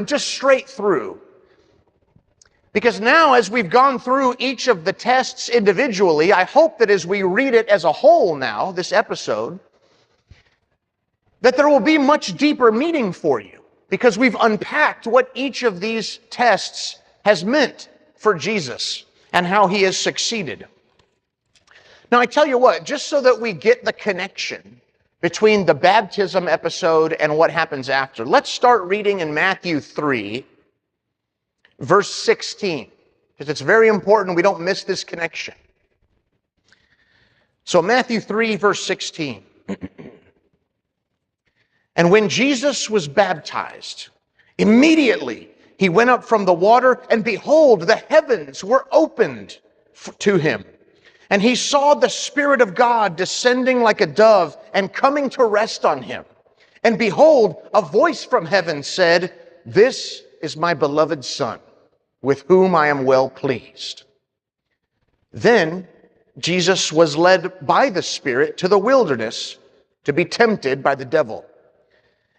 just straight through. Because now, as we've gone through each of the tests individually, I hope that as we read it as a whole now, this episode, that there will be much deeper meaning for you, because we've unpacked what each of these tests has meant for Jesus and how he has succeeded. Now, I tell you what, just so that we get the connection between the baptism episode and what happens after, let's start reading in Matthew 3, verse 16, because it's very important we don't miss this connection. So Matthew 3, verse 16. And when Jesus was baptized, immediately he went up from the water, and behold, the heavens were opened to him. And he saw the Spirit of God descending like a dove and coming to rest on him. And behold, a voice from heaven said, "This is my beloved Son, with whom I am well pleased." Then Jesus was led by the Spirit to the wilderness to be tempted by the devil.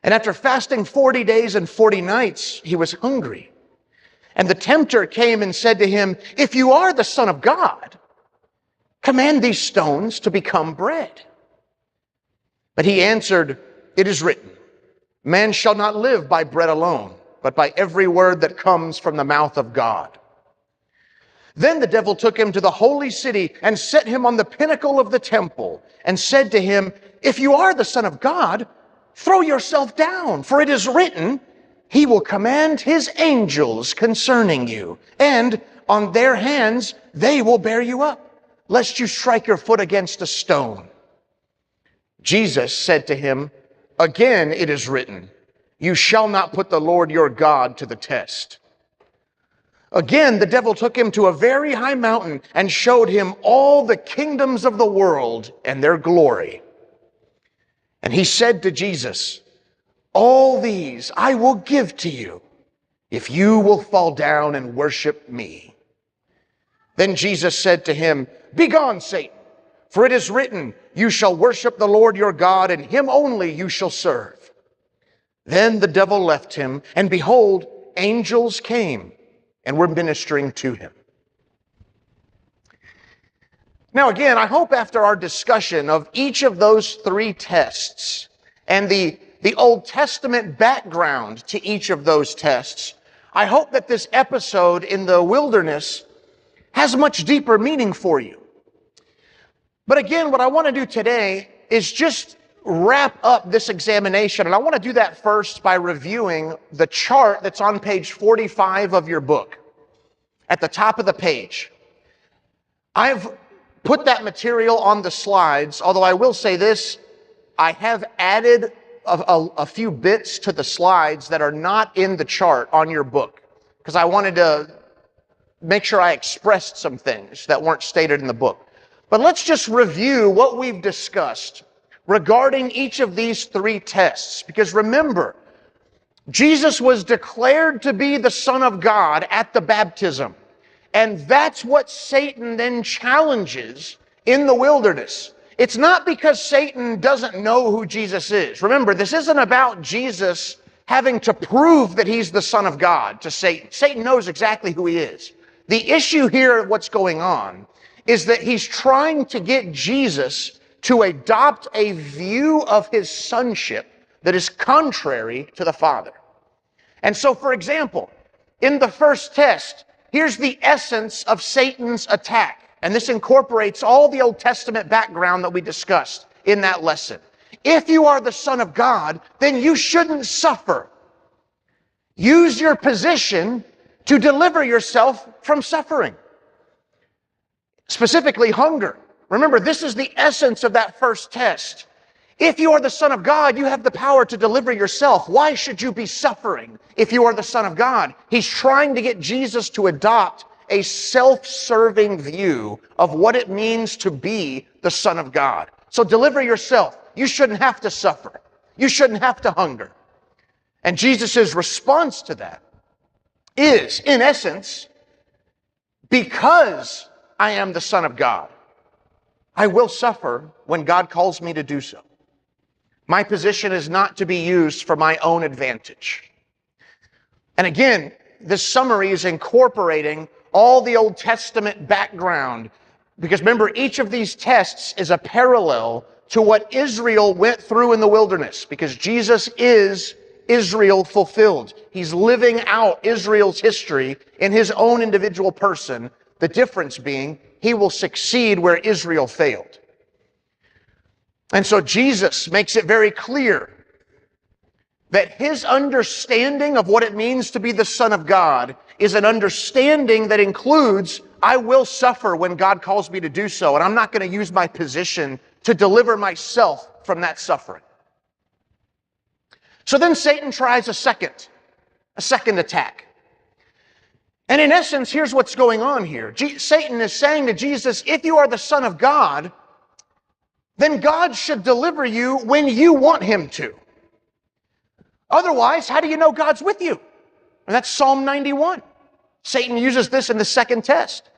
And after fasting 40 days and 40 nights, he was hungry. And the tempter came and said to him, "If you are the Son of God, command these stones to become bread." But he answered, "It is written, man shall not live by bread alone, but by every word that comes from the mouth of God." Then the devil took him to the holy city and set him on the pinnacle of the temple and said to him, "If you are the Son of God, throw yourself down, for it is written, he will command his angels concerning you, and on their hands they will bear you up, lest you strike your foot against a stone." Jesus said to him, "Again it is written, you shall not put the Lord your God to the test." Again, the devil took him to a very high mountain and showed him all the kingdoms of the world and their glory. And he said to Jesus, "All these I will give to you if you will fall down and worship me." Then Jesus said to him, "Begone, Satan, for it is written, you shall worship the Lord your God, and him only you shall serve." Then the devil left him, and behold, angels came and were ministering to him. Now again, I hope after our discussion of each of those three tests and the Old Testament background to each of those tests, I hope that this episode in the wilderness has much deeper meaning for you. But again, what I want to do today is just wrap up this examination, and I want to do that first by reviewing the chart that's on page 45 of your book, at the top of the page. I've put that material on the slides, although I will say this, I have added a few bits to the slides that are not in the chart on your book, because I wanted to make sure I expressed some things that weren't stated in the book. But let's just review what we've discussed regarding each of these three tests, because remember, Jesus was declared to be the Son of God at the baptism. And that's what Satan then challenges in the wilderness. It's not because Satan doesn't know who Jesus is. Remember, this isn't about Jesus having to prove that he's the Son of God to Satan. Satan knows exactly who he is. The issue here, what's going on, is that he's trying to get Jesus to adopt a view of his sonship that is contrary to the Father. And so, for example, in the first test, here's the essence of Satan's attack. And this incorporates all the Old Testament background that we discussed in that lesson. If you are the Son of God, then you shouldn't suffer. Use your position to deliver yourself from suffering. Specifically, hunger. Remember, this is the essence of that first test. If you are the Son of God, you have the power to deliver yourself. Why should you be suffering if you are the Son of God? He's trying to get Jesus to adopt a self-serving view of what it means to be the Son of God. So deliver yourself. You shouldn't have to suffer. You shouldn't have to hunger. And Jesus' response to that is, in essence, because I am the Son of God, I will suffer when God calls me to do so. My position is not to be used for my own advantage. And again, this summary is incorporating all the Old Testament background, because remember, each of these tests is a parallel to what Israel went through in the wilderness, because Jesus is Israel fulfilled. He's living out Israel's history in his own individual person, the difference being he will succeed where Israel failed. And so Jesus makes it very clear that his understanding of what it means to be the Son of God is an understanding that includes, I will suffer when God calls me to do so, and I'm not going to use my position to deliver myself from that suffering. So then Satan tries a second attack. And in essence, here's what's going on here. Satan is saying to Jesus, if you are the Son of God, then God should deliver you when you want him to. Otherwise, how do you know God's with you? And that's Psalm 91. Satan uses this in the second test.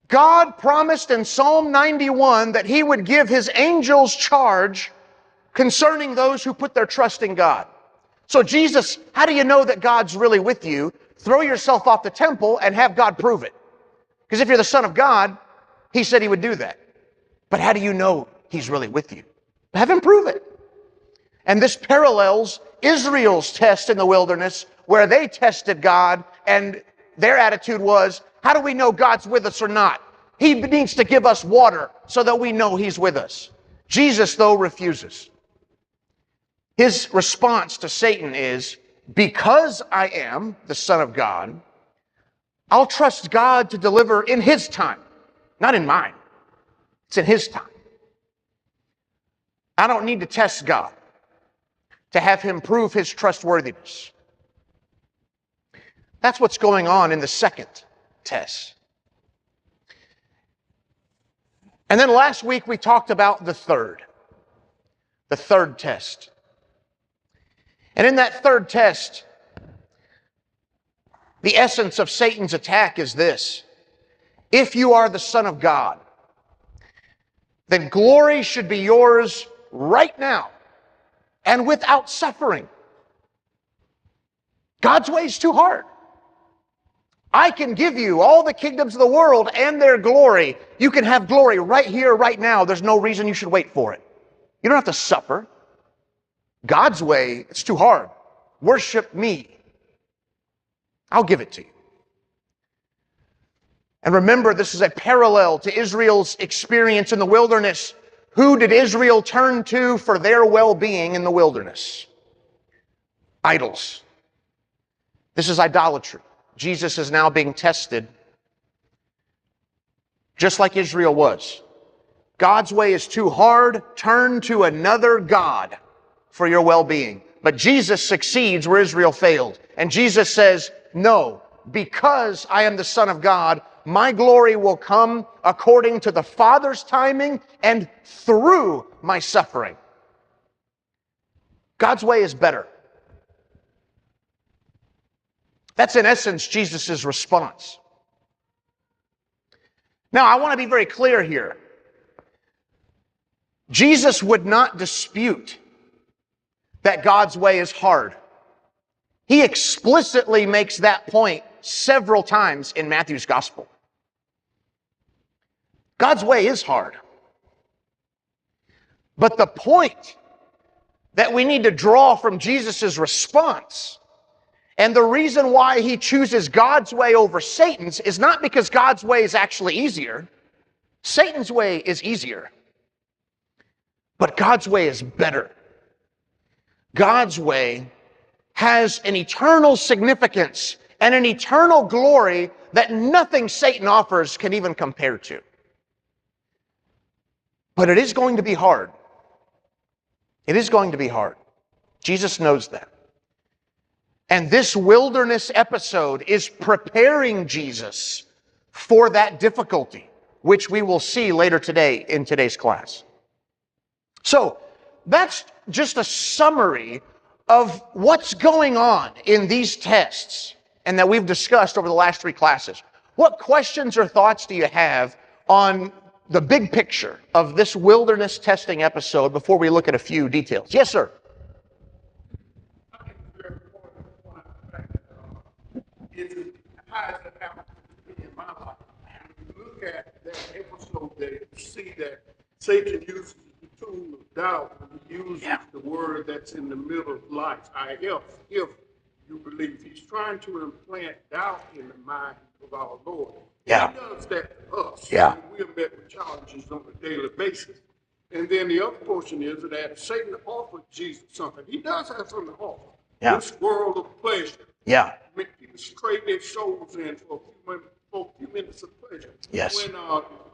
God promised in Psalm 91 that he would give his angels charge concerning those who put their trust in God. So Jesus, how do you know that God's really with you? Throw yourself off the temple and have God prove it. Because if you're the Son of God, he said he would do that. But how do you know he's really with you? Have him prove it. And this parallels Israel's test in the wilderness, where they tested God and their attitude was, how do we know God's with us or not? He needs to give us water so that we know he's with us. Jesus, though, refuses. His response to Satan is, because I am the Son of God, I'll trust God to deliver in his time, not in mine. It's in his time. I don't need to test God to have him prove his trustworthiness. That's what's going on in the second test. And then last week we talked about the third test. And in that third test, the essence of Satan's attack is this: if you are the Son of God, then glory should be yours right now and without suffering. God's way is too hard. I can give you all the kingdoms of the world and their glory. You can have glory right here, right now. There's no reason you should wait for it. You don't have to suffer. God's way, it's too hard. Worship me. I'll give it to you. And remember, this is a parallel to Israel's experience in the wilderness. Who did Israel turn to for their well-being in the wilderness? Idols. This is idolatry. Jesus is now being tested just like Israel was. God's way is too hard. Turn to another God for your well-being. But Jesus succeeds where Israel failed. And Jesus says, no, because I am the Son of God, my glory will come according to the Father's timing and through my suffering. God's way is better. That's in essence Jesus' response. Now, I want to be very clear here. Jesus would not dispute that God's way is hard. He explicitly makes that point several times in Matthew's gospel. God's way is hard. But the point that we need to draw from Jesus' response, and the reason why he chooses God's way over Satan's, is not because God's way is actually easier. Satan's way is easier. But God's way is better. God's way has an eternal significance and an eternal glory that nothing Satan offers can even compare to. But it is going to be hard. It is going to be hard. Jesus knows that. And this wilderness episode is preparing Jesus for that difficulty, which we will see later today in today's class. So, that's just a summary of what's going on in these tests and that we've discussed over the last 3 classes. What questions or thoughts do you have on the big picture of this wilderness testing episode before we look at a few details? Yes, sir. is as high as it happens in my life. When you look at that episode there, you see that Satan uses the tool of doubt, and he uses the word that's in the middle of life. If you believe. He's trying to implant doubt in the mind of our Lord. Yeah. He does that to us. Yeah. We are met with challenges on a daily basis. And then the other portion is that Satan offered Jesus something. He does have something to offer. Yeah. This world of pleasure. Yeah. Make people trade their souls in for a few minutes of pleasure. Yes. When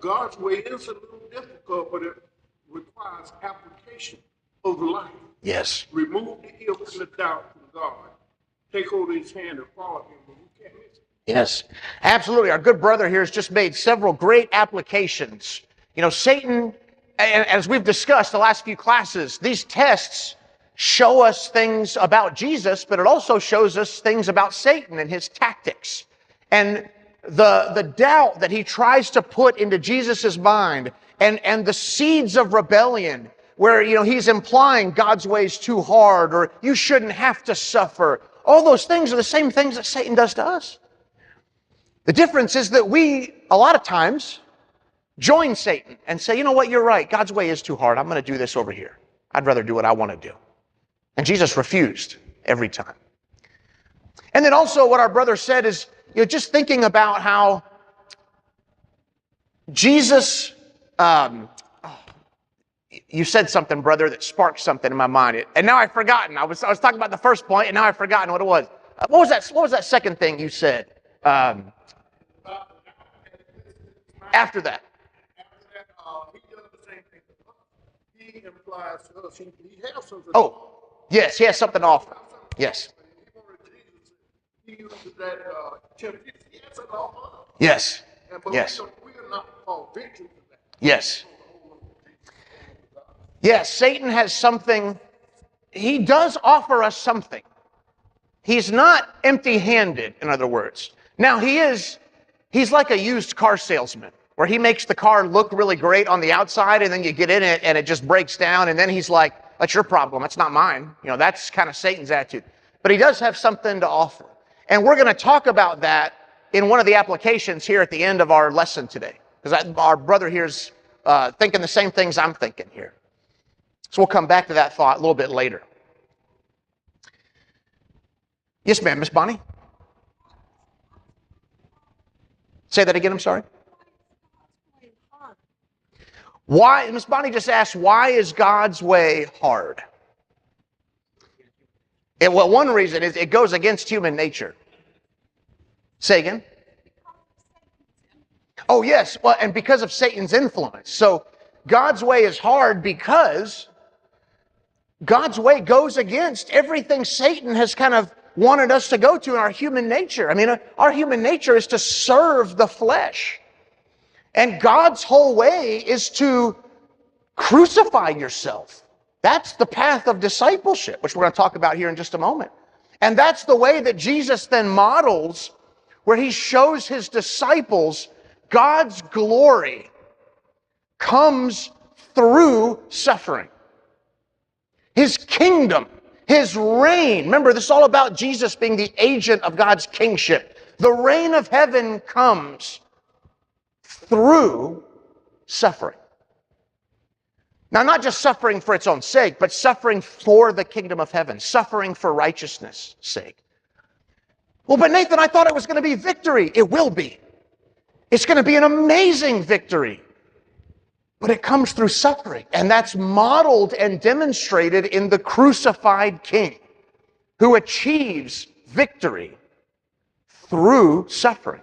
God's way is a little difficult, but it requires application of life. Yes. Remove the if and the doubt from God. Take hold of his hand and follow him, but we can't miss it. Yes, absolutely. Our good brother here has just made several great applications. You know, Satan, as we've discussed the last few classes, these tests show us things about Jesus, but it also shows us things about Satan and his tactics. And the doubt that he tries to put into Jesus's mind and the seeds of rebellion where, you know, he's implying God's way is too hard or you shouldn't have to suffer. All those things are the same things that Satan does to us. The difference is that we, a lot of times, join Satan and say, you know what, you're right. God's way is too hard. I'm going to do this over here. I'd rather do what I want to do. And Jesus refused every time. And then also what our brother said is, you know, just thinking about how Jesus, you said something, brother, that sparked something in my mind. And now I've forgotten. I was talking about the first point, and now I've forgotten what it was. What was that second thing you said? After that. He does the same thing to us. He implies to us he has something. Oh, yes, he has something to offer. Yes. He uses that temptation. He has something to offer. Yes. But yes. We are not called victims of that. Yes. Yes, Satan has something. He does offer us something. He's not empty-handed, in other words. Now, he's like a used car salesman, where he makes the car look really great on the outside, and then you get in it, and it just breaks down, and then he's like, that's your problem, that's not mine. You know, that's kind of Satan's attitude. But he does have something to offer. And we're going to talk about that in one of the applications here at the end of our lesson today. Because our brother here's thinking the same things I'm thinking here. So we'll come back to that thought a little bit later. Yes, ma'am, Miss Bonnie? Say that again, I'm sorry. Why, Miss Bonnie just asked, why is God's way hard? Well, one reason is it goes against human nature. Say again? Oh, yes, well, and because of Satan's influence. So God's way is hard because God's way goes against everything Satan has kind of wanted us to go to in our human nature. I mean, our human nature is to serve the flesh. And God's whole way is to crucify yourself. That's the path of discipleship, which we're going to talk about here in just a moment. And that's the way that Jesus then models, where he shows his disciples God's glory comes through suffering. His kingdom, his reign. Remember, this is all about Jesus being the agent of God's kingship. The reign of heaven comes through suffering. Now, not just suffering for its own sake, but suffering for the kingdom of heaven, suffering for righteousness' sake. Well, but Nathan, I thought it was going to be victory. It will be. It's going to be an amazing victory. But it comes through suffering. And that's modeled and demonstrated in the crucified King, who achieves victory through suffering.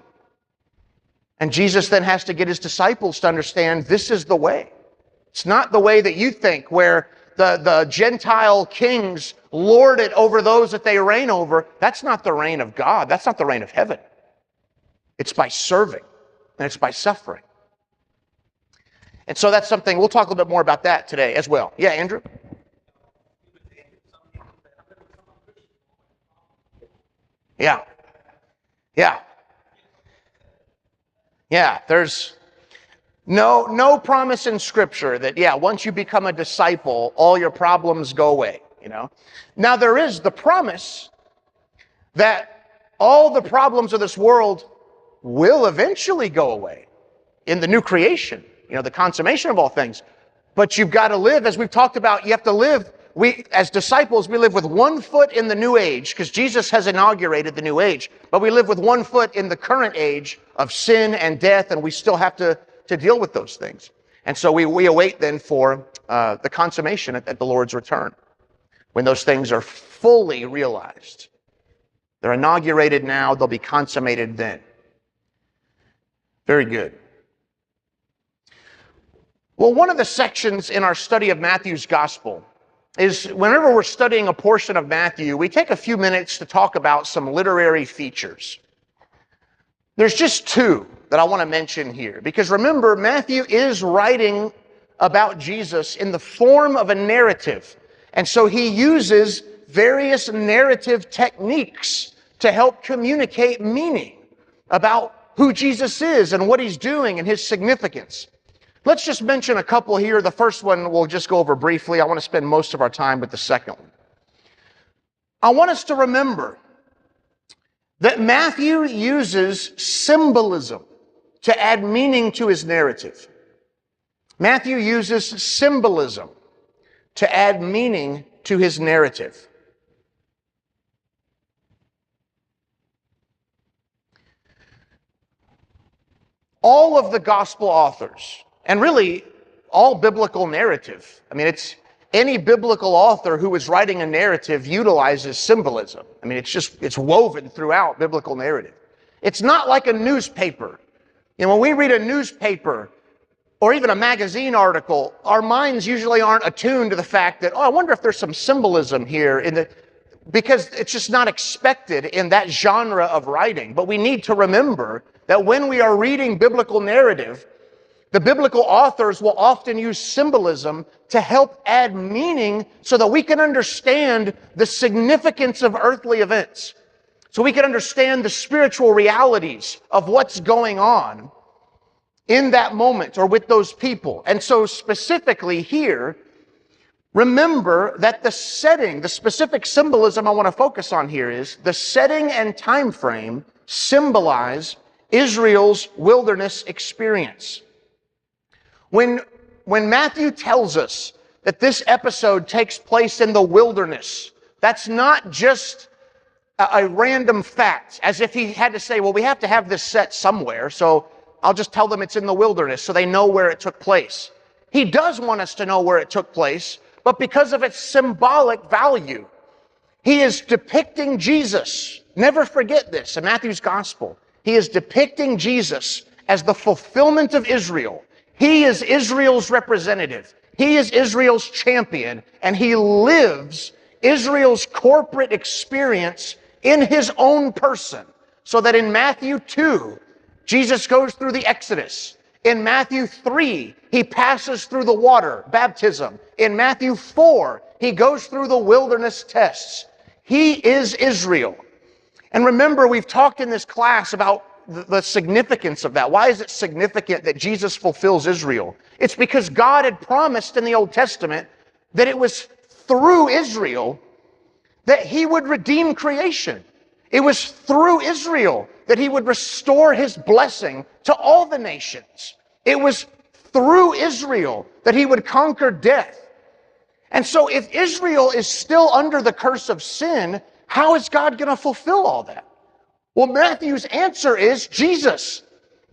And Jesus then has to get his disciples to understand this is the way. It's not the way that you think, where the Gentile kings lord it over those that they reign over. That's not the reign of God. That's not the reign of heaven. It's by serving, and it's by suffering. And so that's something, we'll talk a little bit more about that today as well. Yeah, Andrew? Yeah. Yeah. Yeah, there's no promise in Scripture that, once you become a disciple, all your problems go away, you know. Now, there is the promise that all the problems of this world will eventually go away in the new creation, the consummation of all things. But you've got to live, as we've talked about, you have to live. We, as disciples, we live with one foot in the new age because Jesus has inaugurated the new age. But we live with one foot in the current age of sin and death, and we still have to deal with those things. And so we await then for the consummation at the Lord's return, when those things are fully realized. They're inaugurated now, they'll be consummated then. Very good. Well, one of the sections in our study of Matthew's gospel is whenever we're studying a portion of Matthew, we take a few minutes to talk about some literary features. There's just two that I want to mention here, because remember, Matthew is writing about Jesus in the form of a narrative. And so he uses various narrative techniques to help communicate meaning about who Jesus is and what he's doing and his significance. Let's just mention a couple here. The first one we'll just go over briefly. I want to spend most of our time with the second one. I want us to remember that Matthew uses symbolism to add meaning to his narrative. Matthew uses symbolism to add meaning to his narrative. All of the gospel authors, and really all biblical narrative, it's any biblical author who is writing a narrative utilizes symbolism. It's woven throughout biblical narrative. It's not like a newspaper. When we read a newspaper or even a magazine article, our minds usually aren't attuned to the fact that, I wonder if there's some symbolism here because it's just not expected in that genre of writing. But we need to remember that when we are reading biblical narrative, the biblical authors will often use symbolism to help add meaning so that we can understand the significance of earthly events, so we can understand the spiritual realities of what's going on in that moment or with those people. And so specifically here, remember that the setting, the specific symbolism I want to focus on here is the setting and time frame symbolize Israel's wilderness experience. When Matthew tells us that this episode takes place in the wilderness, that's not just a random fact, as if he had to say, well, we have to have this set somewhere, so I'll just tell them it's in the wilderness so they know where it took place. He does want us to know where it took place, but because of its symbolic value, he is depicting Jesus. Never forget this in Matthew's gospel. He is depicting Jesus as the fulfillment of Israel. He is Israel's representative. He is Israel's champion, and he lives Israel's corporate experience in his own person. So that in Matthew 2, Jesus goes through the Exodus. In Matthew 3, he passes through the water, baptism. In Matthew 4, he goes through the wilderness tests. He is Israel. And remember, we've talked in this class about the significance of that. Why is it significant that Jesus fulfills Israel? It's because God had promised in the Old Testament that it was through Israel that he would redeem creation. It was through Israel that he would restore his blessing to all the nations. It was through Israel that he would conquer death. And so if Israel is still under the curse of sin, how is God going to fulfill all that? Well, Matthew's answer is Jesus.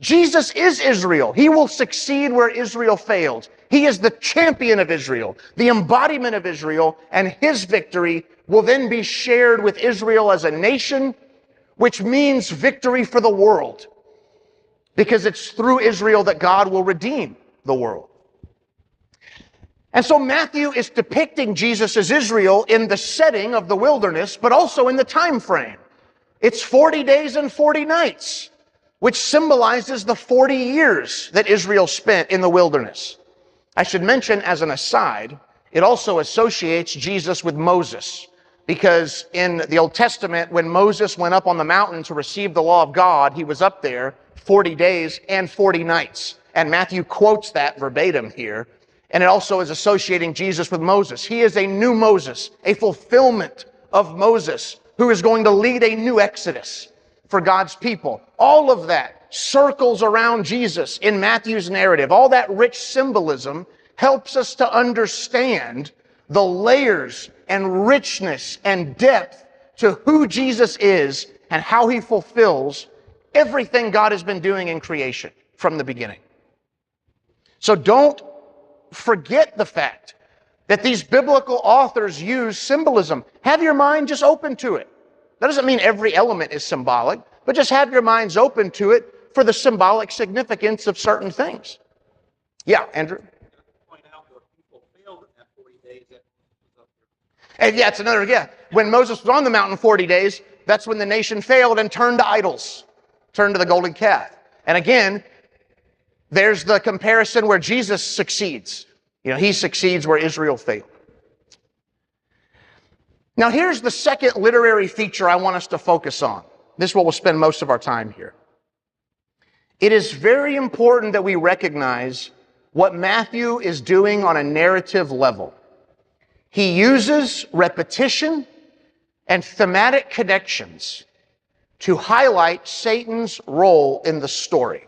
Jesus is Israel. He will succeed where Israel failed. He is the champion of Israel, the embodiment of Israel, and his victory will then be shared with Israel as a nation, which means victory for the world, because it's through Israel that God will redeem the world. And so Matthew is depicting Jesus as Israel in the setting of the wilderness, but also in the time frame. It's 40 days and 40 nights, which symbolizes the 40 years that Israel spent in the wilderness. I should mention as an aside, it also associates Jesus with Moses, because in the Old Testament, when Moses went up on the mountain to receive the law of God, he was up there 40 days and 40 nights. And Matthew quotes that verbatim here. And it also is associating Jesus with Moses. He is a new Moses, a fulfillment of Moses, who is going to lead a new Exodus. for God's people. All of that circles around Jesus in Matthew's narrative. All that rich symbolism helps us to understand the layers and richness and depth to who Jesus is and how he fulfills everything God has been doing in creation from the beginning. So don't forget the fact that these biblical authors use symbolism. Have your mind just open to it. That doesn't mean every element is symbolic, but just have your minds open to it for the symbolic significance of certain things. Yeah, Andrew? Point out where people failed at 40 days. And yeah, it's another, yeah. When Moses was on the mountain 40 days, that's when the nation failed and turned to idols, turned to the golden calf. And again, there's the comparison where Jesus succeeds. He succeeds where Israel failed. Now, here's the second literary feature I want us to focus on. This is what we'll spend most of our time here. It is very important that we recognize what Matthew is doing on a narrative level. He uses repetition and thematic connections to highlight Satan's role in the story.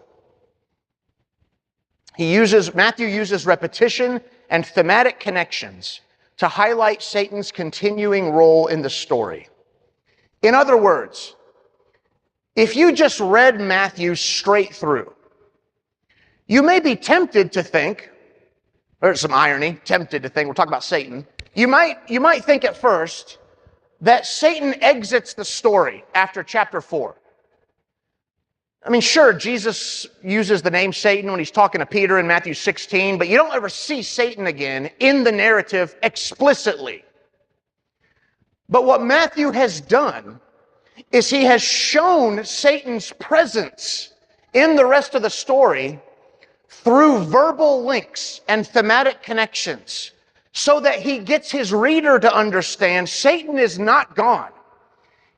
Matthew uses repetition and thematic connections to highlight Satan's continuing role in the story. In other words, if you just read Matthew straight through, you may be tempted to think, there's some irony, tempted to think, we're talking about Satan. You might think at first that Satan exits the story after chapter 4. I mean, sure, Jesus uses the name Satan when he's talking to Peter in Matthew 16, but you don't ever see Satan again in the narrative explicitly. But what Matthew has done is he has shown Satan's presence in the rest of the story through verbal links and thematic connections so that he gets his reader to understand Satan is not gone.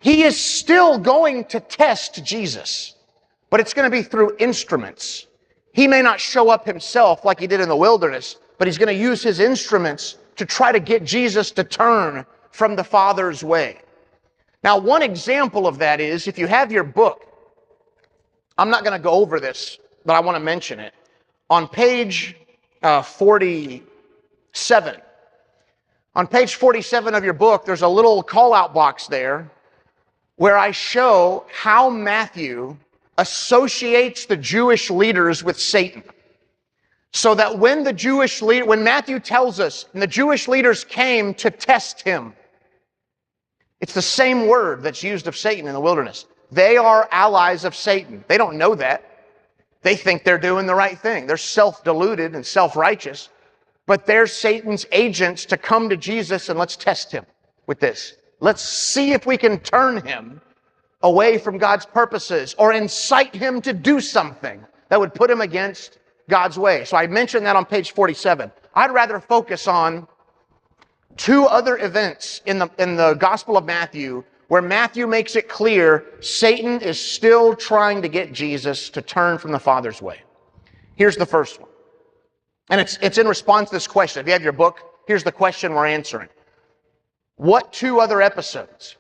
He is still going to test Jesus. But it's going to be through instruments. He may not show up himself like he did in the wilderness, but he's going to use his instruments to try to get Jesus to turn from the Father's way. Now, one example of that is, if you have your book, I'm not going to go over this, but I want to mention it. On page 47, on page 47 of your book, there's a little call-out box there where I show how Matthew associates the Jewish leaders with Satan. So that when Matthew tells us, and the Jewish leaders came to test him, it's the same word that's used of Satan in the wilderness. They are allies of Satan. They don't know that. They think they're doing the right thing. They're self-deluded and self-righteous, but they're Satan's agents to come to Jesus and let's test him with this. Let's see if we can turn him away from God's purposes or incite him to do something that would put him against God's way. So I mentioned that on page 47. I'd rather focus on two other events in the Gospel of Matthew where Matthew makes it clear Satan is still trying to get Jesus to turn from the Father's way. Here's the first one. And it's in response to this question. If you have your book, here's the question we're answering. What two other episodes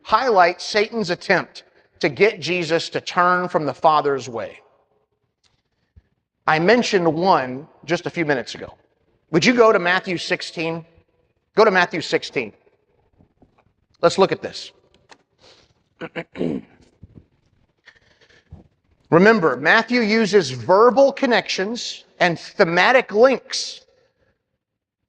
highlight Satan's attempt to get Jesus to turn from the Father's way? I mentioned one just a few minutes ago. Would you go to Matthew 16? Go to Matthew 16. Let's look at this. Remember, Matthew uses verbal connections and thematic links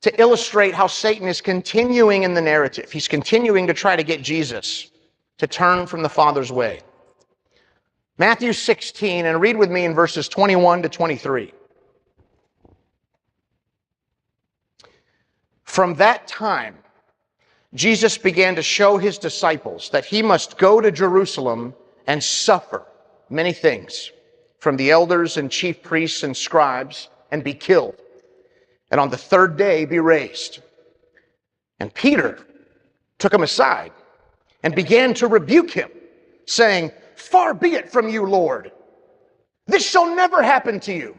to illustrate how Satan is continuing in the narrative. He's continuing to try to get Jesus to turn from the Father's way. Matthew 16, and read with me in verses 21 to 23. From that time, Jesus began to show his disciples that he must go to Jerusalem and suffer many things from the elders and chief priests and scribes and be killed, and on the third day be raised. And Peter took him aside and began to rebuke him, saying, "Far be it from you, Lord. This shall never happen to you."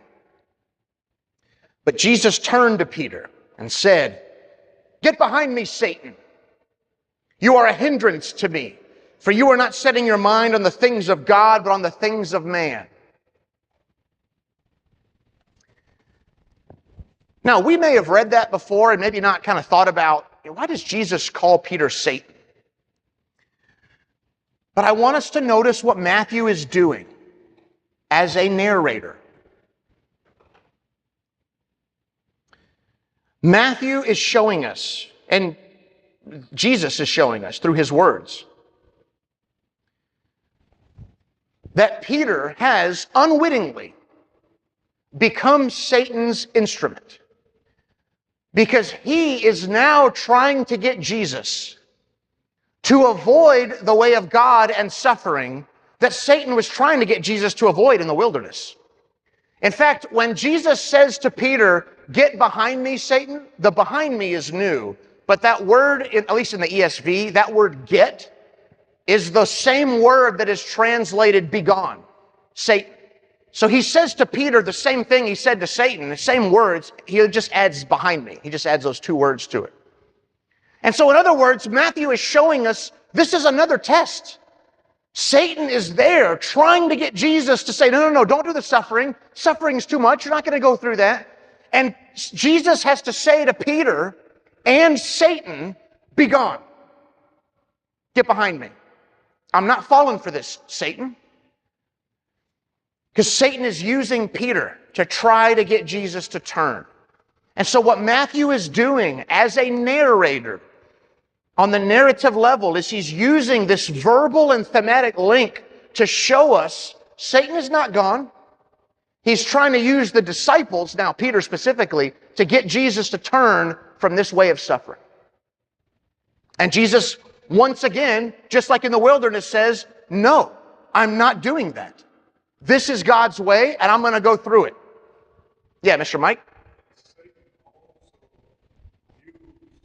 But Jesus turned to Peter and said, "Get behind me, Satan. You are a hindrance to me, For you are not setting your mind on the things of God, but on the things of man. Now, we may have read that before and maybe not kind of thought about, why does Jesus call Peter Satan? But I want us to notice what Matthew is doing as a narrator. Matthew is showing us, and Jesus is showing us through his words, that Peter has unwittingly become Satan's instrument. Because he is now trying to get Jesus to avoid the way of God and suffering that Satan was trying to get Jesus to avoid in the wilderness. In fact, when Jesus says to Peter, "Get behind me, Satan," the behind me is new. But that word, at least in the ESV, that word get, is the same word that is translated begone, Satan. So he says to Peter the same thing he said to Satan, the same words, he just adds behind me. He just adds those two words to it. And so in other words, Matthew is showing us this is another test. Satan is there trying to get Jesus to say, no, don't do the suffering. Suffering is too much. You're not going to go through that. And Jesus has to say to Peter and Satan, be gone. Get behind me. I'm not falling for this, Satan. Because Satan is using Peter to try to get Jesus to turn. And so what Matthew is doing as a narrator on the narrative level is he's using this verbal and thematic link to show us Satan is not gone. He's trying to use the disciples, now Peter specifically, to get Jesus to turn from this way of suffering. And Jesus, once again, just like in the wilderness, says, no, I'm not doing that. This is God's way, and I'm going to go through it. Yeah, Mr. Mike? Satan also used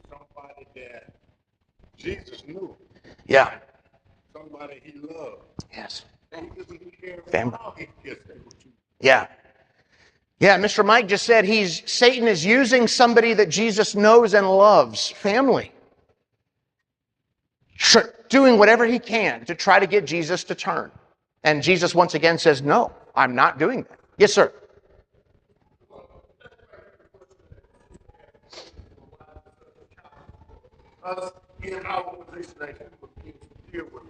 somebody that Jesus knew. Yeah. Somebody he loved. Yes. And he doesn't care Family. how he gets able to. Yeah. Yeah, Mr. Mike just said Satan is using somebody that Jesus knows and loves. Family. Doing whatever he can to try to get Jesus to turn. And Jesus once again says, no, I'm not doing that. Yes, sir. Us in our position as human beings to deal with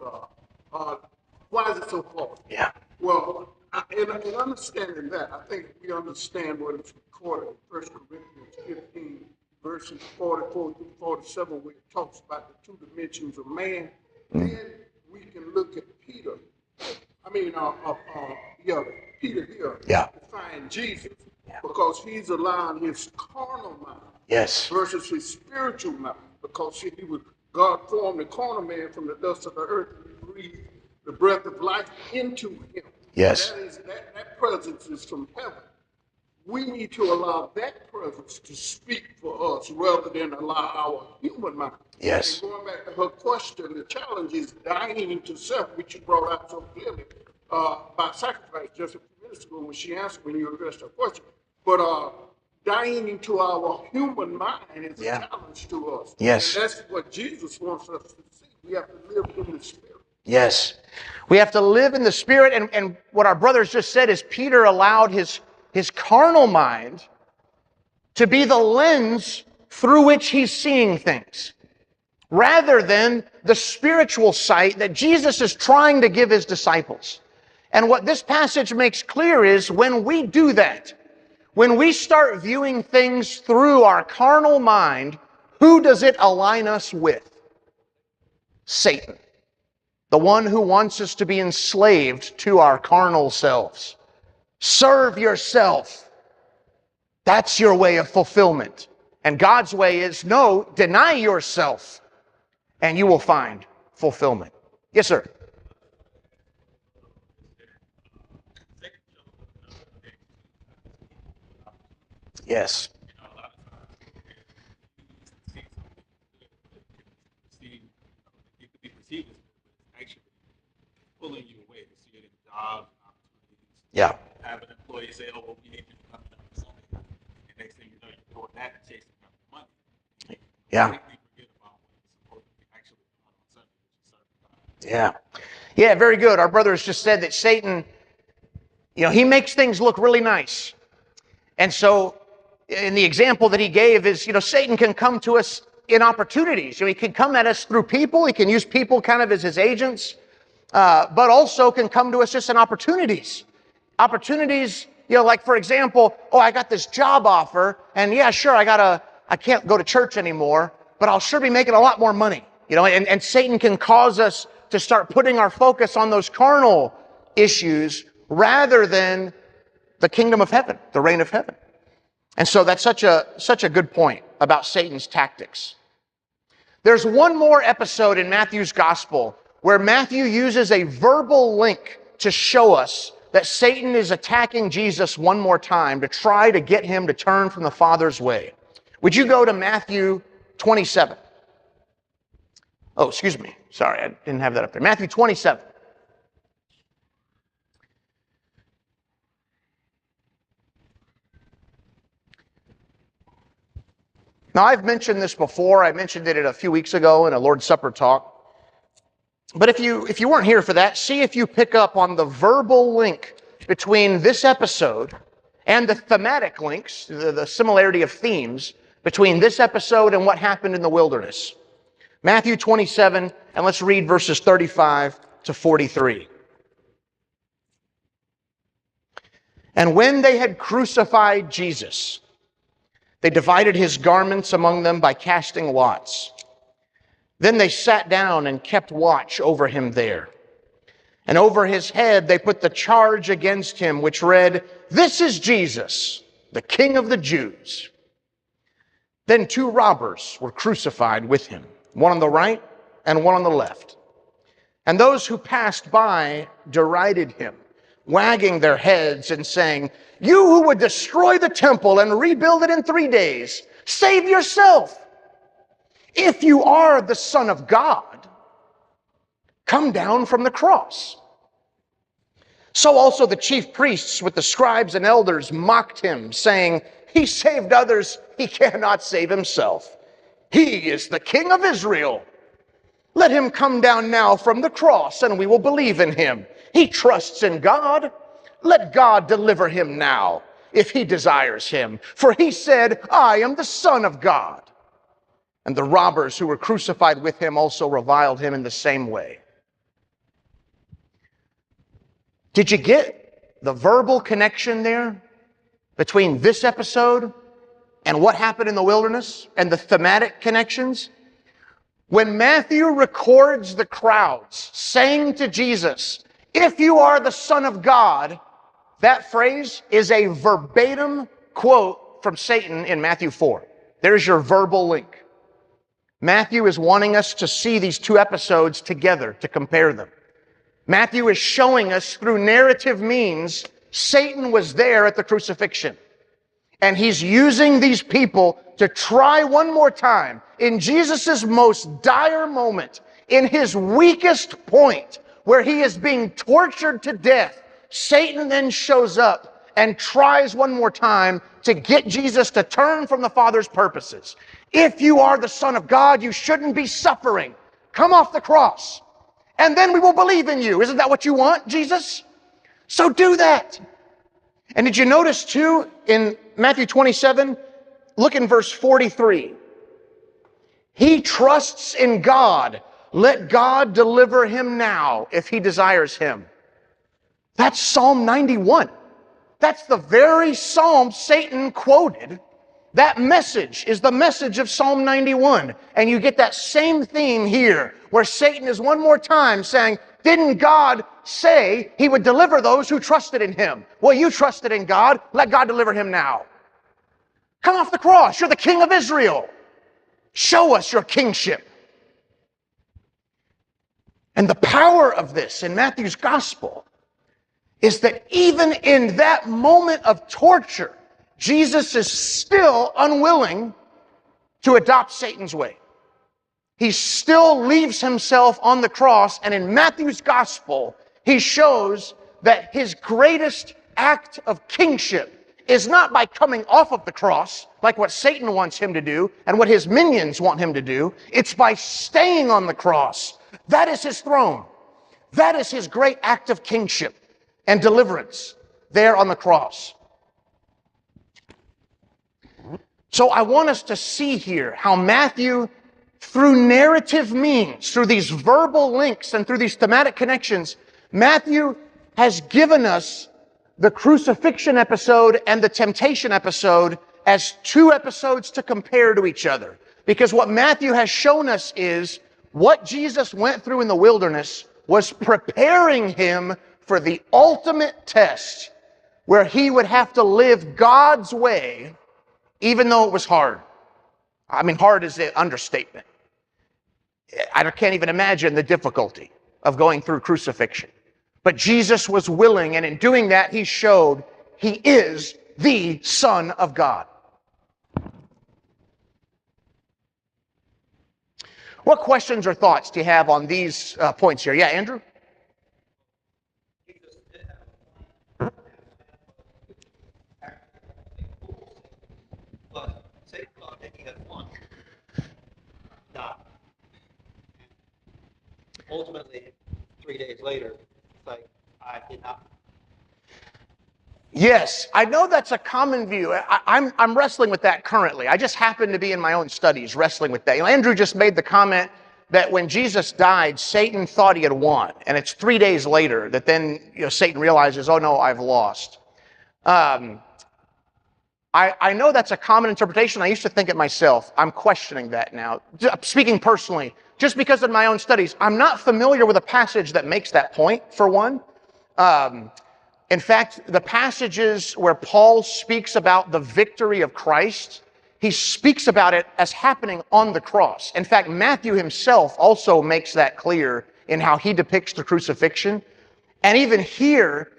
why is it so hard? Yeah. Well, in understanding that, I think we understand what is recorded in 1 Corinthians 15, verses 44 through 47, where it talks about the two dimensions of man. Then we can look at Peter. Peter here Yeah. to find Jesus because he's allowing his carnal mind Yes. versus his spiritual mind, because God formed the carnal man from the dust of the earth and he breathed the breath of life into him. Yes. That presence is from heaven. We need to allow that presence to speak for us rather than allow our human mind. Yes. And going back to her question, the challenge is dying to self, which you brought out so clearly by sacrifice just a few minutes ago when you addressed her question. But dying into our human mind is a challenge to us. Yes. And that's what Jesus wants us to see. We have to live in the Spirit. Yes. We have to live in the Spirit. And what our brothers just said is Peter allowed his carnal mind to be the lens through which he's seeing things, rather than the spiritual sight that Jesus is trying to give his disciples. And what this passage makes clear is when we do that, when we start viewing things through our carnal mind, who does it align us with? Satan. The one who wants us to be enslaved to our carnal selves. Serve yourself. That's your way of fulfillment. And God's way is, no, deny yourself, and you will find fulfillment. Yes, sir. Yes. You could be perceived as actually pulling you away to see it in jobs and opportunities. Yeah. Have an employee say, oh, well, we need you to come down for something. And next thing you know, you're doing that and chasing after money. Yeah. We forget about what it's supposed to be actually doing on Sunday, which is serving God. Yeah. Yeah, very good. Our brother has just said that Satan, he makes things look really nice. And so, in the example that he gave is, Satan can come to us in opportunities. He can come at us through people. He can use people kind of as his agents, but also can come to us just in opportunities. Opportunities, like for example, I got this job offer, and yeah, sure, I can't go to church anymore, but I'll sure be making a lot more money. And Satan can cause us to start putting our focus on those carnal issues rather than the kingdom of heaven, the reign of heaven. And so that's such a good point about Satan's tactics. There's one more episode in Matthew's gospel where Matthew uses a verbal link to show us that Satan is attacking Jesus one more time to try to get him to turn from the Father's way. Would you go to Matthew 27? Oh, excuse me. Sorry, I didn't have that up there. Matthew 27. Now, I've mentioned this before. I mentioned it a few weeks ago in a Lord's Supper talk. But if you weren't here for that, see if you pick up on the verbal link between this episode and the thematic links, the similarity of themes between this episode and what happened in the wilderness. Matthew 27, and let's read verses 35 to 43. And when they had crucified Jesus, they divided his garments among them by casting lots. Then they sat down and kept watch over him there. And over his head they put the charge against him, which read, "This is Jesus, the King of the Jews." Then 2 robbers were crucified with him, one on the right and one on the left. And those who passed by derided him, wagging their heads and saying, "You who would destroy the temple and rebuild it in 3 days, save yourself. If you are the Son of God, come down from the cross." So also the chief priests with the scribes and elders mocked him, saying, "He saved others, he cannot save himself. He is the King of Israel. Let him come down now from the cross, and we will believe in him. He trusts in God. Let God deliver him now, if he desires him. For he said, 'I am the Son of God.'" And the robbers who were crucified with him also reviled him in the same way. Did you get the verbal connection there between this episode and what happened in the wilderness and the thematic connections? When Matthew records the crowds saying to Jesus, "If you are the Son of God," that phrase is a verbatim quote from Satan in Matthew 4. There's your verbal link. Matthew is wanting us to see these 2 episodes together, to compare them. Matthew is showing us through narrative means Satan was there at the crucifixion. And he's using these people to try one more time in Jesus' most dire moment, in his weakest point, where he is being tortured to death. Satan then shows up and tries one more time to get Jesus to turn from the Father's purposes. If you are the Son of God, you shouldn't be suffering. Come off the cross, and then we will believe in you. Isn't that what you want, Jesus? So do that. And did you notice too, in Matthew 27, look in verse 43. He trusts in God. Let God deliver him now if he desires him. That's Psalm 91. That's the very psalm Satan quoted. That message is the message of Psalm 91. And you get that same theme here, where Satan is one more time saying, "Didn't God say he would deliver those who trusted in him? Well, you trusted in God. Let God deliver him now. Come off the cross. You're the King of Israel. Show us your kingship." And the power of this in Matthew's gospel is that even in that moment of torture, Jesus is still unwilling to adopt Satan's way. He still leaves himself on the cross, and in Matthew's gospel, he shows that his greatest act of kingship is not by coming off of the cross, like what Satan wants him to do and what his minions want him to do. It's by staying on the cross. That is his throne. That is his great act of kingship and deliverance there on the cross. So I want us to see here how Matthew, through narrative means, through these verbal links and through these thematic connections, Matthew has given us the crucifixion episode and the temptation episode as two episodes to compare to each other. Because what Matthew has shown us is what Jesus went through in the wilderness was preparing him for the ultimate test where he would have to live God's way, even though it was hard. I mean, hard is the understatement. I can't even imagine the difficulty of going through crucifixion. But Jesus was willing, and in doing that, he showed he is the Son of God. What questions or thoughts do you have on these points here? Yeah, Andrew? But Satan thought that he had won. Not. Ultimately, 3 days later, it's like, I did not. Yes, I know that's a common view. I'm wrestling with that currently. I just happen to be in my own studies wrestling with that. Andrew just made the comment that when Jesus died, Satan thought he had won. And it's 3 days later that then Satan realizes, oh no, I've lost. I know that's a common interpretation. I used to think it myself. I'm questioning that now. Speaking personally, just because of my own studies, I'm not familiar with a passage that makes that point, for one. In fact, the passages where Paul speaks about the victory of Christ, he speaks about it as happening on the cross. In fact, Matthew himself also makes that clear in how he depicts the crucifixion. And even here,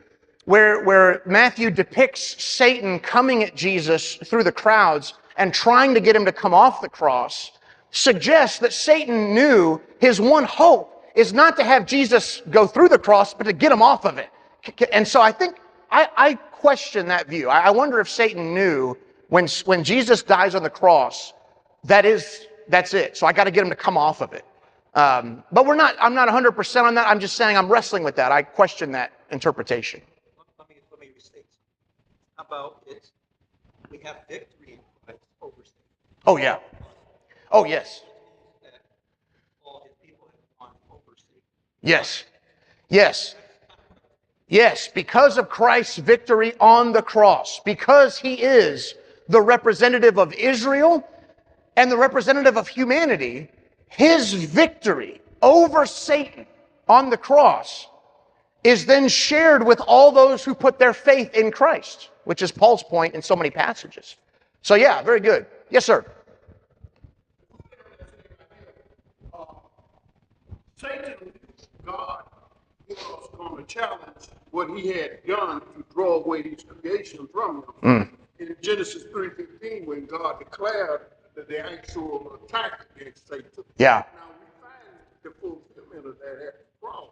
where Matthew depicts Satan coming at Jesus through the crowds and trying to get him to come off the cross, suggests that Satan knew his one hope is not to have Jesus go through the cross, but to get him off of it. And so I think, I question that view. I wonder if Satan knew when Jesus dies on the cross, that's it. So I got to get him to come off of it. But I'm not 100% on that. I'm just saying I'm wrestling with that. I question that interpretation. Let me restate. How about it? We have victory in Christ over Satan. Oh, yeah. Oh, yes. That all his people have won over Satan. Yes. Yes. Yes, because of Christ's victory on the cross, because he is the representative of Israel and the representative of humanity, his victory over Satan on the cross is then shared with all those who put their faith in Christ, which is Paul's point in so many passages. So yeah, very good. Yes, sir. Satan, God, was going to challenge what he had done to draw away his creation from him. In Genesis 3:15, when God declared the actual attack against Satan. Yeah. Now we find the fulfillment of that at the cross.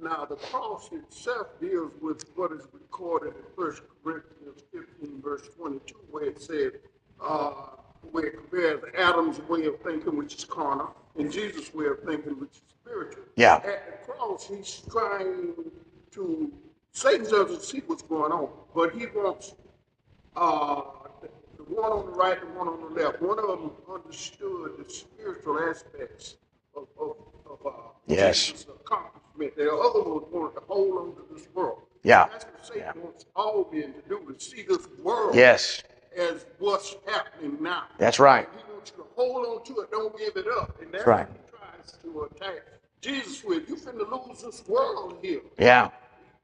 Now the cross itself deals with what is recorded in 1 Corinthians 15, verse 22, where it said, where it compares Adam's way of thinking, which is carnal, and Jesus' way of thinking, which is spiritual. Yeah. At the cross, he's trying to, Satan doesn't see what's going on, but he wants the one on the right and one on the left. One of them understood the spiritual aspects of Yes. Jesus' accomplishment. The other one wanted to hold on to this world. Yeah. And that's what Satan wants all men to do, to see this world Yes. as what's happening now. That's right. He wants you to hold on to it, don't give it up. And that's right. what he tries to attack Jesus with. You finna lose this world here. Yeah.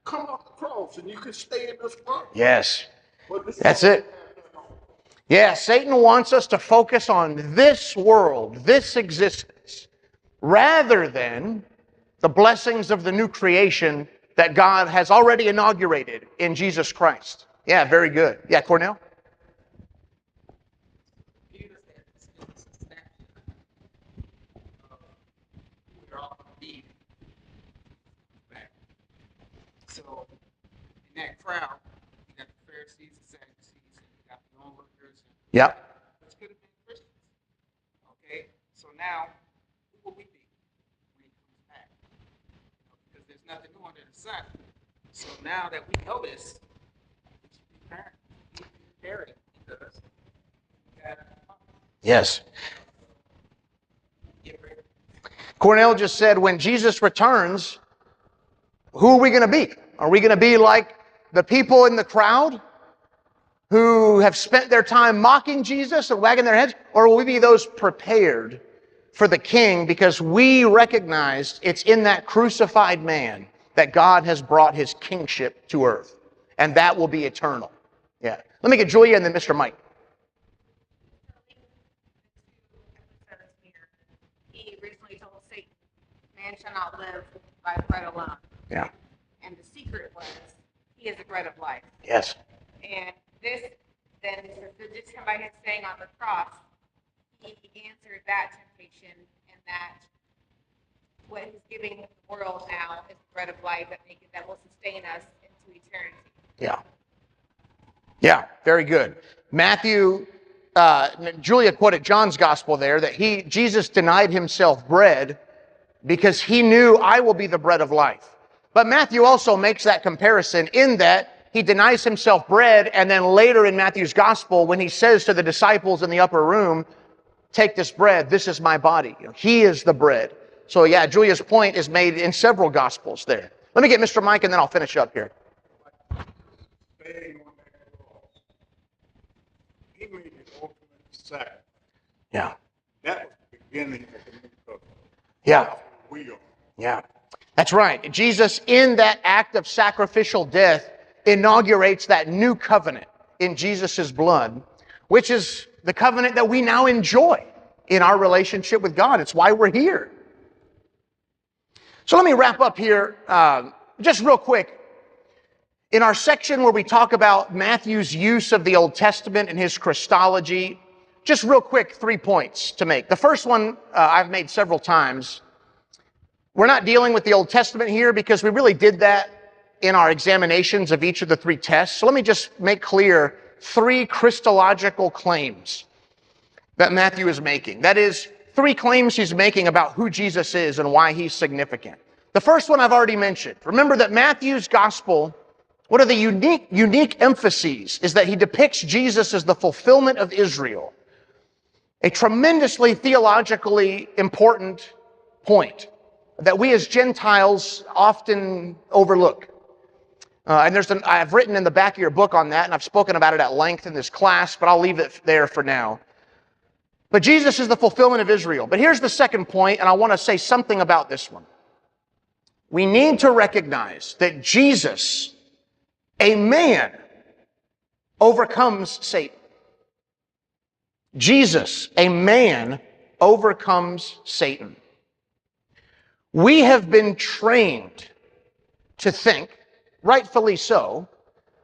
Come off the cross and you can stay in this world. Yes. But this That's world it. Yeah, Satan wants us to focus on this world, this existence, rather than the blessings of the new creation that God has already inaugurated in Jesus Christ. Yeah, very good. Yeah, Cornell? So in that crowd, you got the Pharisees, the Sadducees, and you got the onlookers, Yep. which could have been Christians. Okay, so now who will we be when he comes back? Because there's nothing new under the sun. So now that we know this, we should be preparing because Yes. get ready. Cornell just said, when Jesus returns, who are we going to be? Are we going to be like the people in the crowd who have spent their time mocking Jesus and wagging their heads? Or will we be those prepared for the King because we recognized it's in that crucified man that God has brought his kingship to earth? And that will be eternal. Yeah. Let me get Julia and then Mr. Mike. He recently told Satan, man shall not live by bread alone. Yeah. And the secret was, he is the bread of life. Yes. And this then, just by him staying on the cross, he answered that temptation, and that what he's giving the world now is the bread of life that will sustain us into eternity. Yeah. Yeah, very good. Matthew, Julia quoted John's gospel there that Jesus denied himself bread because he knew I will be the bread of life. But Matthew also makes that comparison in that he denies himself bread, and then later in Matthew's gospel, when he says to the disciples in the upper room, take this bread, this is my body. He is the bread. So yeah, Julia's point is made in several gospels there. Let me get Mr. Mike and then I'll finish up here. Staying on that cross, he made the ultimate sacrifice. Yeah. That was the beginning of the new covenant. Yeah. That's where we are. Yeah. That's right. Jesus, in that act of sacrificial death, inaugurates that new covenant in Jesus' blood, which is the covenant that we now enjoy in our relationship with God. It's why we're here. So let me wrap up here just real quick. In our section where we talk about Matthew's use of the Old Testament and his Christology, just real quick, 3 points to make. The first one I've made several times. We're not dealing with the Old Testament here because we really did that in our examinations of each of the 3 tests. So let me just make clear 3 Christological claims that Matthew is making. That is, 3 claims he's making about who Jesus is and why he's significant. The first one I've already mentioned. Remember that Matthew's gospel, one of the unique emphases is that he depicts Jesus as the fulfillment of Israel. A tremendously theologically important point that we as Gentiles often overlook. And I've written in the back of your book on that, and I've spoken about it at length in this class, but I'll leave it there for now. But Jesus is the fulfillment of Israel. But here's the second point, and I want to say something about this one. We need to recognize that Jesus, a man, overcomes Satan. Jesus, a man, overcomes Satan. We have been trained to think, rightfully so,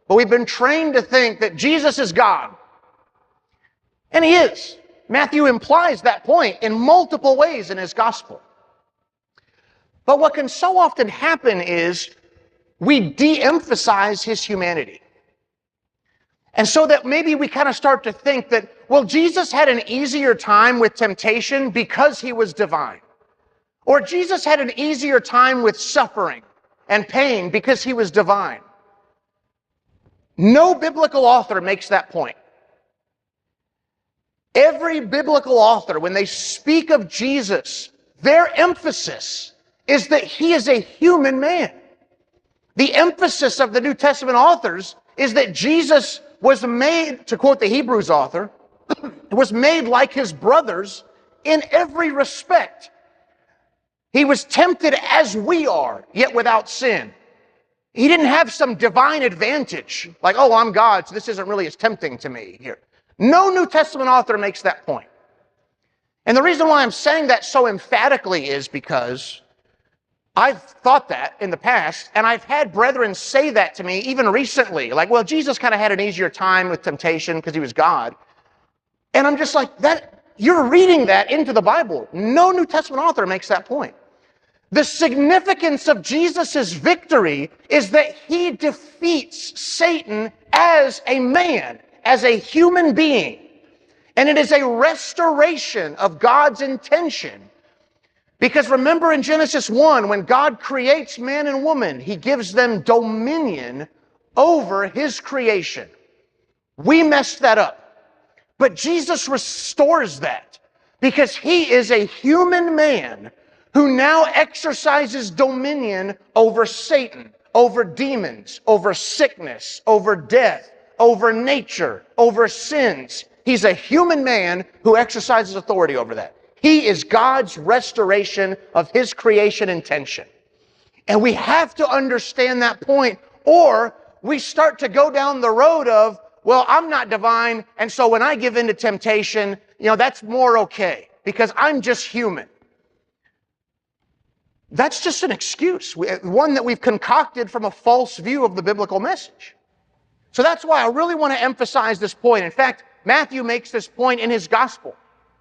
but we've been trained to think that Jesus is God. And he is. Matthew implies that point in multiple ways in his gospel. But what can so often happen is we de-emphasize his humanity. And so that maybe we kind of start to think that, well, Jesus had an easier time with temptation because he was divine. Or Jesus had an easier time with suffering and pain because he was divine. No biblical author makes that point. Every biblical author, when they speak of Jesus, their emphasis is that he is a human man. The emphasis of the New Testament authors is that Jesus was made, to quote the Hebrews author, was made like his brothers in every respect. He was tempted as we are, yet without sin. He didn't have some divine advantage, like, oh, I'm God, so this isn't really as tempting to me here. No New Testament author makes that point. And the reason why I'm saying that so emphatically is because I've thought that in the past, and I've had brethren say that to me even recently, like, well, Jesus kind of had an easier time with temptation because he was God. And I'm just like, that you're reading that into the Bible. No New Testament author makes that point. The significance of Jesus' victory is that he defeats Satan as a man, as a human being. And it is a restoration of God's intention Because remember in Genesis 1, when God creates man and woman, he gives them dominion over his creation. We messed that up. But Jesus restores that because he is a human man who now exercises dominion over Satan, over demons, over sickness, over death, over nature, over sins. He's a human man who exercises authority over that. He is God's restoration of his creation intention. And we have to understand that point, or we start to go down the road of, well, I'm not divine, and so when I give in to temptation, that's more okay because I'm just human. That's just an excuse, one that we've concocted from a false view of the biblical message. So that's why I really want to emphasize this point. In fact, Matthew makes this point in his gospel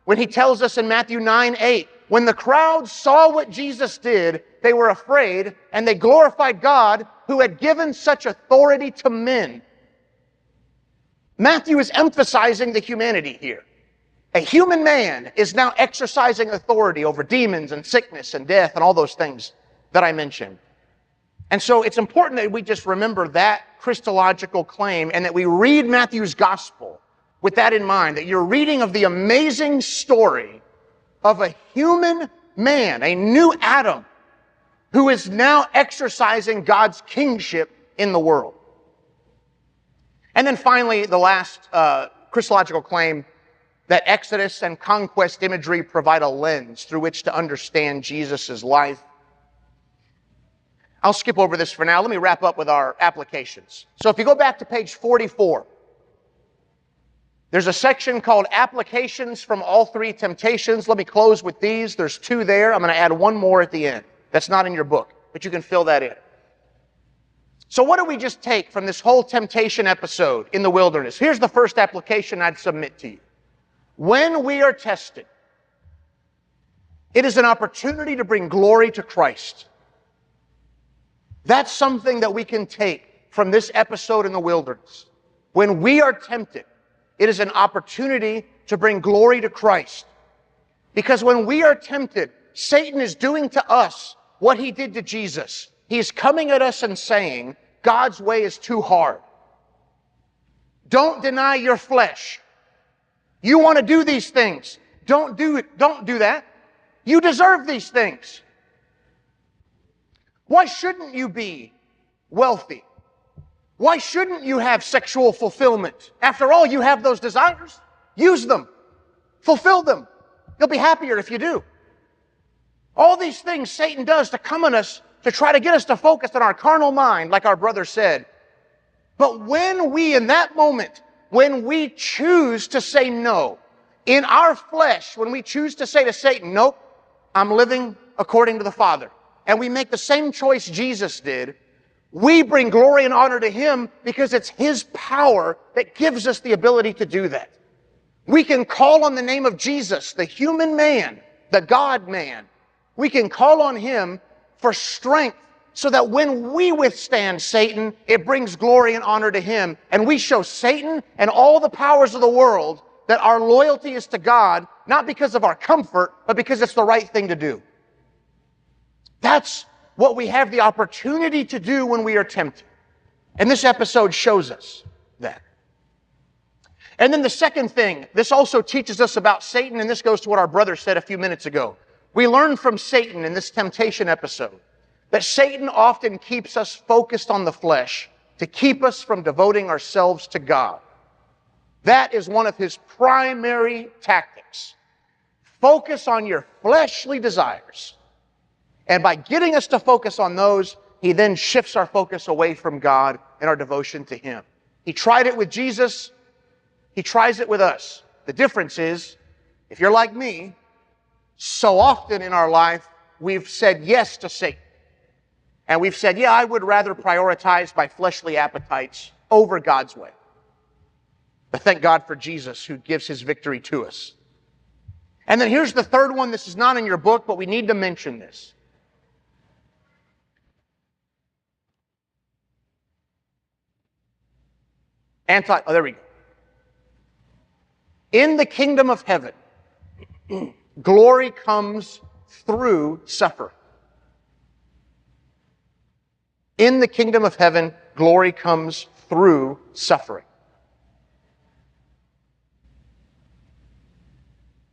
when he tells us in Matthew 9:8, when the crowd saw what Jesus did, they were afraid and they glorified God who had given such authority to men. Matthew is emphasizing the humanity here. A human man is now exercising authority over demons and sickness and death and all those things that I mentioned. And so it's important that we just remember that Christological claim and that we read Matthew's gospel with that in mind, that you're reading of the amazing story of a human man, a new Adam, who is now exercising God's kingship in the world. And then finally, the last Christological claim, that Exodus and conquest imagery provide a lens through which to understand Jesus' life. I'll skip over this for now. Let me wrap up with our applications. So if you go back to page 44, there's a section called Applications from All Three Temptations. Let me close with these. There's 2 there. I'm going to add 1 more at the end. That's not in your book, but you can fill that in. So what do we just take from this whole temptation episode in the wilderness? Here's the first application I'd submit to you. When we are tested, it is an opportunity to bring glory to Christ. That's something that we can take from this episode in the wilderness. When we are tempted, it is an opportunity to bring glory to Christ. Because when we are tempted, Satan is doing to us what he did to Jesus. He's coming at us and saying, God's way is too hard. Don't deny your flesh. You want to do these things. Don't do it. Don't do that. You deserve these things. Why shouldn't you be wealthy? Why shouldn't you have sexual fulfillment? After all, you have those desires. Use them. Fulfill them. You'll be happier if you do. All these things Satan does to come at us to try to get us to focus on our carnal mind, like our brother said. But when we, in that moment, when we choose to say no, in our flesh, when we choose to say to Satan, nope, I'm living according to the Father, and we make the same choice Jesus did, we bring glory and honor to him because it's his power that gives us the ability to do that. We can call on the name of Jesus, the human man, the God man. We can call on him for strength so that when we withstand Satan, it brings glory and honor to him. And we show Satan and all the powers of the world that our loyalty is to God, not because of our comfort, but because it's the right thing to do. That's what we have the opportunity to do when we are tempted. And this episode shows us that. And then the second thing, this also teaches us about Satan, and this goes to what our brother said a few minutes ago. We learn from Satan in this temptation episode that Satan often keeps us focused on the flesh to keep us from devoting ourselves to God. That is one of his primary tactics. Focus on your fleshly desires. And by getting us to focus on those, he then shifts our focus away from God and our devotion to him. He tried it with Jesus. He tries it with us. The difference is, if you're like me, so often in our life, we've said yes to Satan. And we've said, yeah, I would rather prioritize my fleshly appetites over God's way. But thank God for Jesus who gives his victory to us. And then here's the third one. This is not in your book, but we need to mention this. There we go. In the kingdom of heaven, glory comes through suffering. In the kingdom of heaven, glory comes through suffering.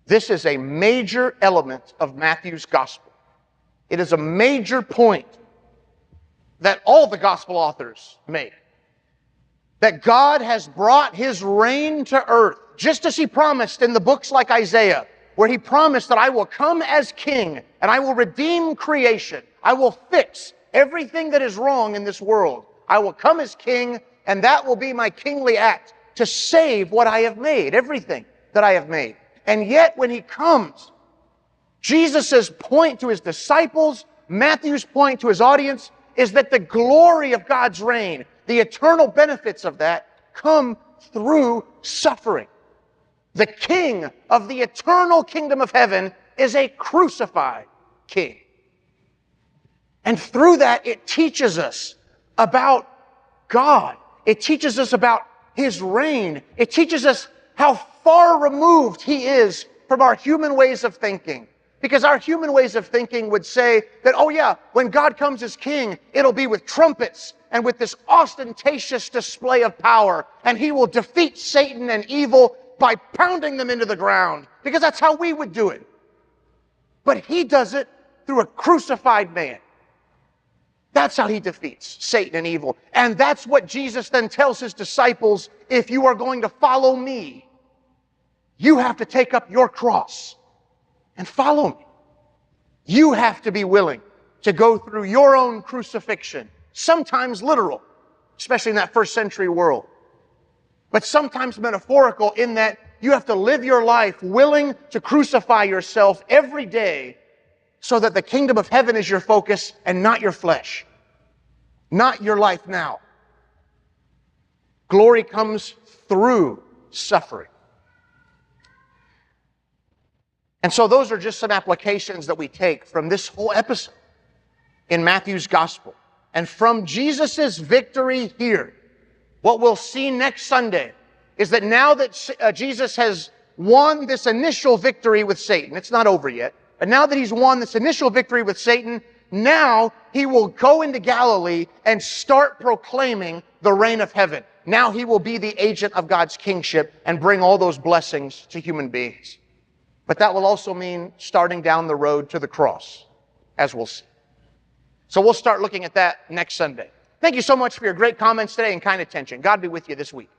This is a major element of Matthew's gospel. It is a major point that all the gospel authors make. That God has brought his reign to earth, just as he promised in the books like Isaiah, where he promised that I will come as king and I will redeem creation. I will fix everything that is wrong in this world. I will come as king, and that will be my kingly act to save what I have made, everything that I have made. And yet when he comes, Jesus' point to his disciples, Matthew's point to his audience, is that the glory of God's reign, the eternal benefits of that, come through suffering. The king of the eternal kingdom of heaven is a crucified king. And through that, it teaches us about God. It teaches us about his reign. It teaches us how far removed he is from our human ways of thinking. Because our human ways of thinking would say that, oh yeah, when God comes as king, it'll be with trumpets and with this ostentatious display of power, and he will defeat Satan and evil by pounding them into the ground, because that's how we would do it. But he does it through a crucified man. That's how he defeats Satan and evil. And that's what Jesus then tells his disciples: if you are going to follow me, you have to take up your cross and follow me. You have to be willing to go through your own crucifixion, sometimes literal, especially in that first century world, but sometimes metaphorical, in that you have to live your life willing to crucify yourself every day so that the kingdom of heaven is your focus and not your flesh, not your life now. Glory comes through suffering. And so those are just some applications that we take from this whole episode in Matthew's gospel. And from Jesus' victory here, what we'll see next Sunday is that now that Jesus has won this initial victory with Satan, it's not over yet, but now that he's won this initial victory with Satan, now he will go into Galilee and start proclaiming the reign of heaven. Now he will be the agent of God's kingship and bring all those blessings to human beings. But that will also mean starting down the road to the cross, as we'll see. So we'll start looking at that next Sunday. Thank you so much for your great comments today and kind attention. God be with you this week.